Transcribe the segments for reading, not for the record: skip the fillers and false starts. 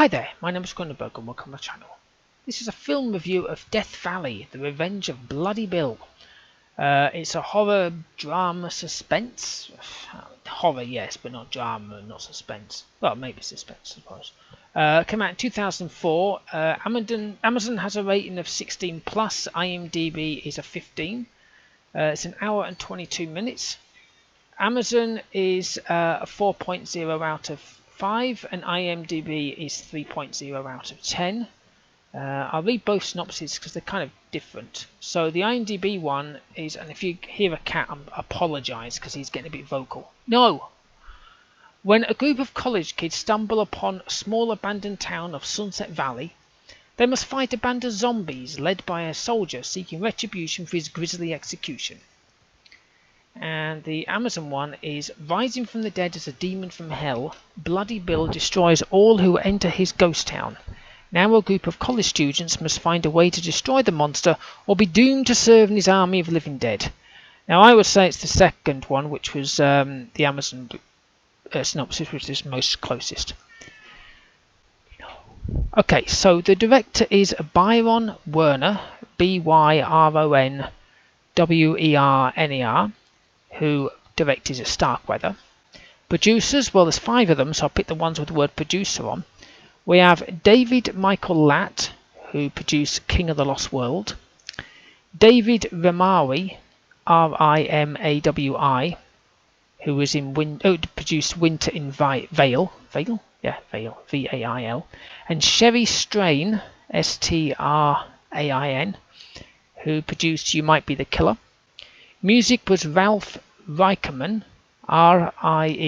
Hi there, my name is Kronenberg and welcome to my channel. This is a film review of Death Valley, The Revenge of Bloody Bill. It's a horror, drama, suspense. Horror, yes, but not drama, not suspense. Well, maybe suspense, I suppose. Came out in 2004. Amazon has a rating of 16+. IMDb is a 15. It's an hour and 22 minutes. Amazon is a 4.0 out of 5 and IMDb is 3.0 out of 10. I'll read both synopses because they're kind of different. So the IMDb one is, and if you hear a cat, I apologise because he's getting a bit vocal. No! When a group of college kids stumble upon a small abandoned town of Sunset Valley, they must fight a band of zombies led by a soldier seeking retribution for his grisly execution. And the Amazon one is rising from the dead as a demon from hell, Bloody Bill destroys all who enter his ghost town. Now a group of college students must find a way to destroy the monster or be doomed to serve in his army of living dead. Now I would say it's the second one, which was the Amazon synopsis, which is most closest. Okay, so the director is Byron Werner, Byronwerner, who directed Starkweather. Producers, well, there's 5 of them, so I'll pick the ones with the word producer on. We have David Michael Latt, who produced King of the Lost World. David Rimawi, Rimawi, who was in produced Winter in Vale. Vale? Yeah, Vale. Vail. And Sherry Strain, Strain, who produced You Might Be the Killer. Music was Ralph Reicherman, Rieckermann,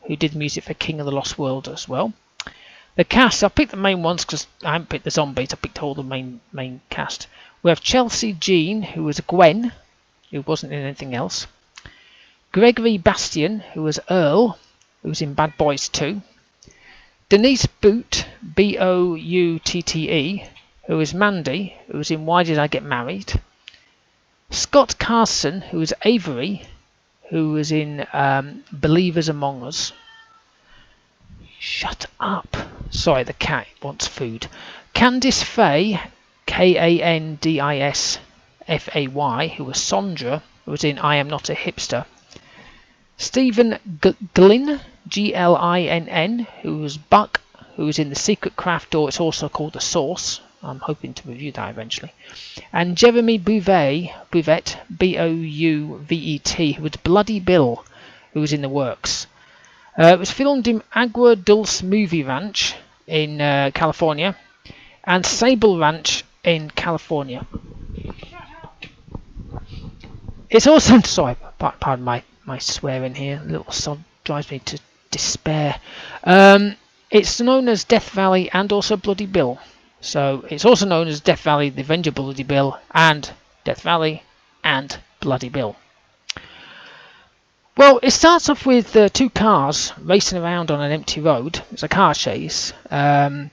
who did music for King of the Lost World as well. The cast, I picked the main ones because I haven't picked the zombies, I picked all the main cast. We have Chelsea Jean, who was Gwen, who wasn't in anything else. Gregory Bastian, who was Earl, who was in Bad Boys 2. Denise Boute, Boutte, who was Mandy, who was in Why Did I Get Married. Scott Carson, who was Avery, who was in Believers Among Us. Shut up. Sorry, the cat wants food. Candice Fay, Kandisfay, who was Sondra, who was in I Am Not a Hipster. Stephen Glynn, Glinn, who was Buck, who was in The Secret Craft, or it's also called The Source. I'm hoping to review that eventually. And Jeremy Bouvet, Bouvet, who was Bloody Bill, who was in The Works. It was filmed in Agua Dulce Movie Ranch in California and Sable Ranch in California. It's also, sorry, pardon my swearing here, little sod drives me to despair. It's known as Death Valley and also Bloody Bill. So it's also known as Death Valley, The Revenge of Bloody Bill, and Death Valley and Bloody Bill. Well, it starts off with 2 cars racing around on an empty road. It's a car chase. The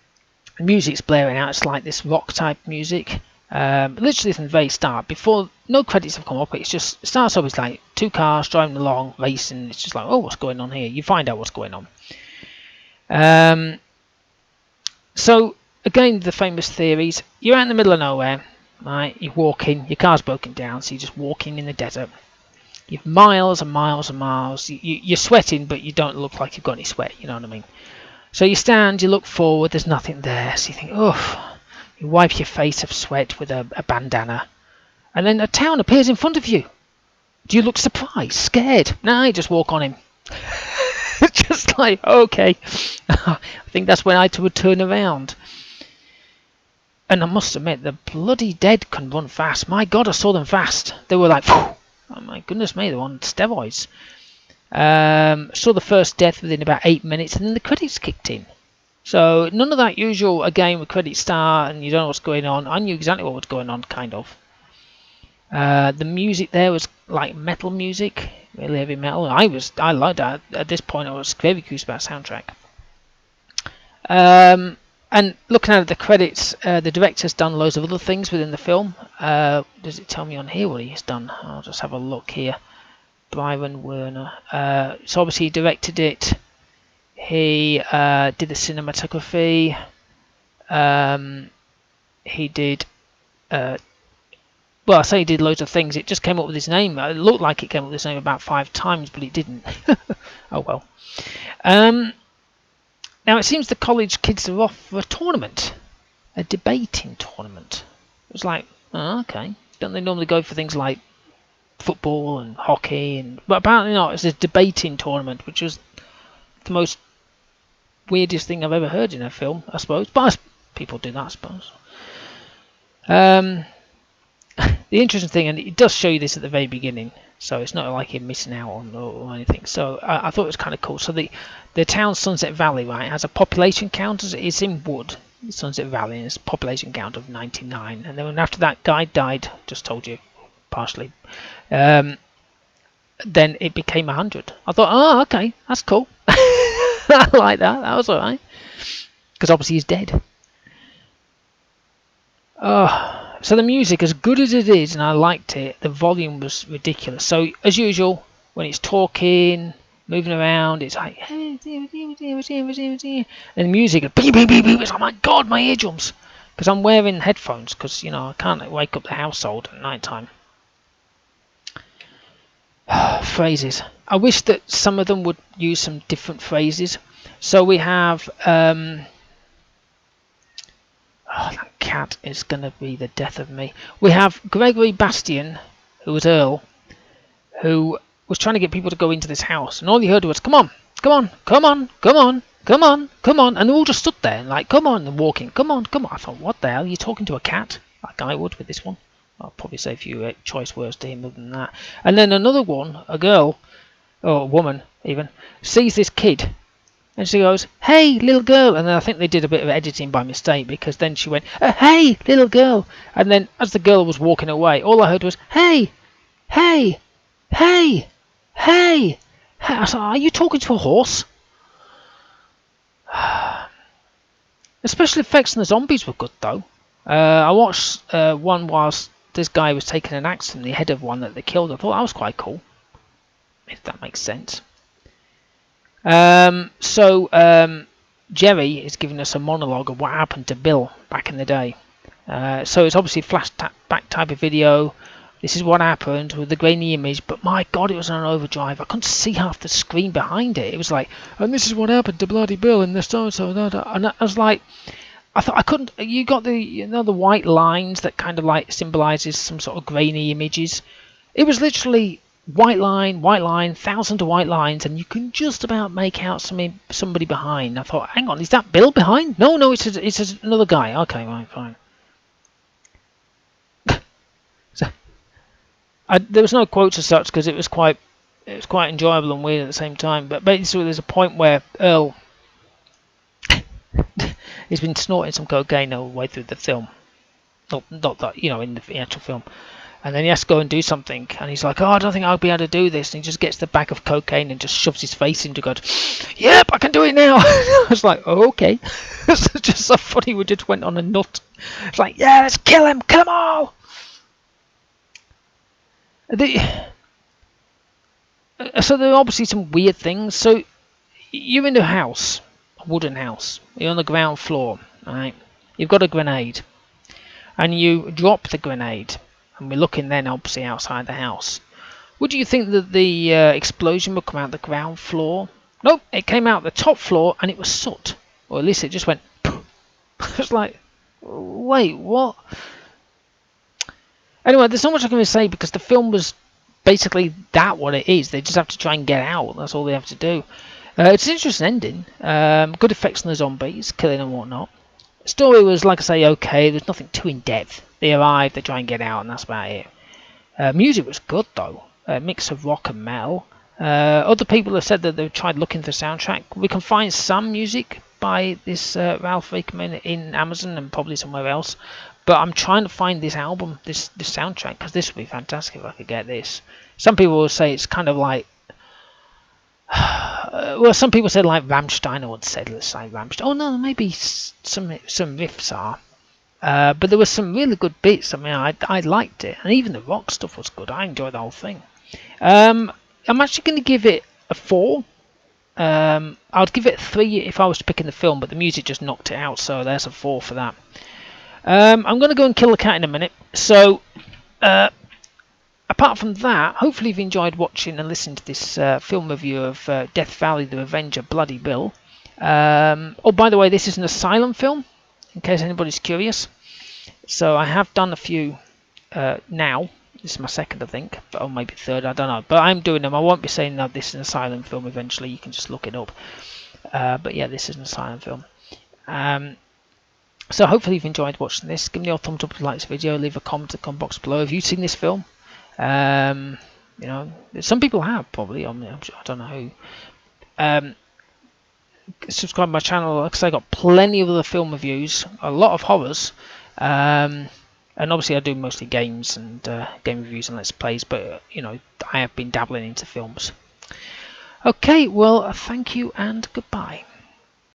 music's blaring out. It's like this rock type music. Literally from the very start, before no credits have come up, it starts off as like 2 cars driving along, racing. It's just like, oh, what's going on here? You find out what's going on. So again, the famous theories. You're out in the middle of nowhere, right? You're walking, your car's broken down, so you're just walking in the desert. You've miles and miles and miles. You're sweating, but you don't look like you've got any sweat, you know what I mean? So you stand, you look forward, there's nothing there, so you think, oh, you wipe your face of sweat with a bandana, and then a town appears in front of you. Do you look surprised, scared? No, you just walk on him. Just like, okay. I think that's when I would turn around. And I must admit, the bloody dead can run fast. My God, I saw them fast. They were like, phew. Oh my goodness me, they're on steroids. Saw the first death within about 8 minutes, and then the credits kicked in. So none of that usual, again, with credits start and you don't know what's going on. I knew exactly what was going on, kind of. The music there was like metal music, really heavy metal. I liked that. At this point, I was very curious about soundtrack. And looking at the credits, the director's done loads of other things within the film. Does it tell me on here what he's done? I'll just have a look here. Byron Werner. So obviously he directed it. He did the cinematography. He did. Well, I say he did loads of things. It just came up with his name. It looked like it came up with his name about 5 times, but it didn't. Oh well. Now it seems the college kids are off for a tournament, a debating tournament. It was like, oh, okay. Don't they normally go for things like football and hockey? But apparently not. It's a debating tournament, which was the most weirdest thing I've ever heard in a film, I suppose. But people do that, I suppose. The interesting thing, and it does show you this at the very beginning, so it's not like you're missing out on or anything. So I thought it was kind of cool. So the town Sunset Valley, right, has a population count. It's in Wood, Sunset Valley, and it's a population count of 99. And then after that guy died, just told you, partially, then it became 100. I thought, oh, okay, that's cool. I like that. That was alright. Because obviously he's dead. Oh. So the music, as good as it is, and I liked it, the volume was ridiculous. So as usual, when it's talking, moving around, it's like, and the music, it's like, my God, my eardrums, because I'm wearing headphones, because I can't wake up the household at night time. Phrases. I wish that some of them would use some different phrases. So we have. Oh, that cat is going to be the death of me. We have Gregory Bastian, who was Earl, who was trying to get people to go into this house. And all he heard was, come on, come on, come on, come on, come on, come on. And they all just stood there and like, come on, and walking, come on, come on. I thought, what the hell? Are you talking to a cat? Like I would with this one. I'll probably say a few choice words to him other than that. And then another one, a girl, or a woman even, sees this kid. And she goes, hey, little girl. And then I think they did a bit of editing by mistake, because then she went, hey, little girl. And then as the girl was walking away, all I heard was, hey, hey, hey, hey. I said, are you talking to a horse? The special effects and the zombies were good, though. I watched one whilst this guy was taking an axe from the head of one that they killed. I thought that was quite cool, if that makes sense. Jerry is giving us a monologue of what happened to Bill back in the day. So it's obviously a flashback type of video. This is what happened with the grainy image, but my God, it was on overdrive. I couldn't see half the screen behind it. It was like, and this is what happened to bloody Bill and this so-and-so. And I was like, I thought I couldn't. You got the the white lines that kind of like symbolizes some sort of grainy images. It was literally white line, thousands of white lines, and you can just about make out somebody behind. I thought, hang on, is that Bill behind? No, it's another guy. Okay, right, fine. So, there was no quotes as such because it was quite enjoyable and weird at the same time. But basically, there's a point where Earl he's been snorting some cocaine all the way through the film. Not that in the actual film. And then he has to go and do something, and he's like, oh, I don't think I'll be able to do this. And he just gets the bag of cocaine and just shoves his face into God. Yep, I can do it now. I was like, oh, okay. It's just so funny. We just went on a nut. It's like, yeah, let's kill him all. So there are obviously some weird things. So you're in a house, a wooden house. You're on the ground floor, right? You've got a grenade, and you drop the grenade. And we're looking then obviously outside the house. Would you think that the explosion would come out the ground floor? Nope, it came out the top floor and it was soot. Or at least it just went poof. It's like, wait, what? Anyway, there's not much I'm going to say because the film was basically what it is. They just have to try and get out. That's all they have to do. It's an interesting ending. Good effects on the zombies, killing and whatnot. The story was, like I say, okay. There's nothing too in-depth. They arrive, they try and get out, and that's about it. Music was good, though. A mix of rock and metal. Other people have said that they've tried looking for the soundtrack. We can find some music by this Ralph Wakeman in Amazon and probably somewhere else. But I'm trying to find this album, this soundtrack, because this would be fantastic if I could get this. Some people will say it's kind of like... well, some people said like Rammstein. I would say, let's say Rammstein. Oh, no, maybe some riffs are. But there were some really good bits. I mean, I liked it. And even the rock stuff was good. I enjoyed the whole thing. I'm actually going to give it a 4. I'd give it 3 if I was picking the film, but the music just knocked it out, so there's a 4 for that. I'm going to go and kill the cat in a minute. So, apart from that, hopefully you've enjoyed watching and listening to this film review of Death Valley, The Revenge of Bloody Bill. Oh, by the way, this is an asylum film, in case anybody's curious. So I have done a few now. This is my second, I think, or maybe third, I don't know. But I'm doing them. I won't be saying that this is an asylum film eventually. You can just look it up. But yeah, this is an asylum film. So hopefully you've enjoyed watching this. Give me your thumbs up if you like this video. Leave a comment in the comment box below. Have you seen this film? You know, some people have probably. I don't know who. Subscribe to my channel. Like I say, I got plenty of other film reviews, a lot of horrors, and obviously I do mostly games and game reviews and let's plays. But you know, I have been dabbling into films. Okay, well, thank you and goodbye.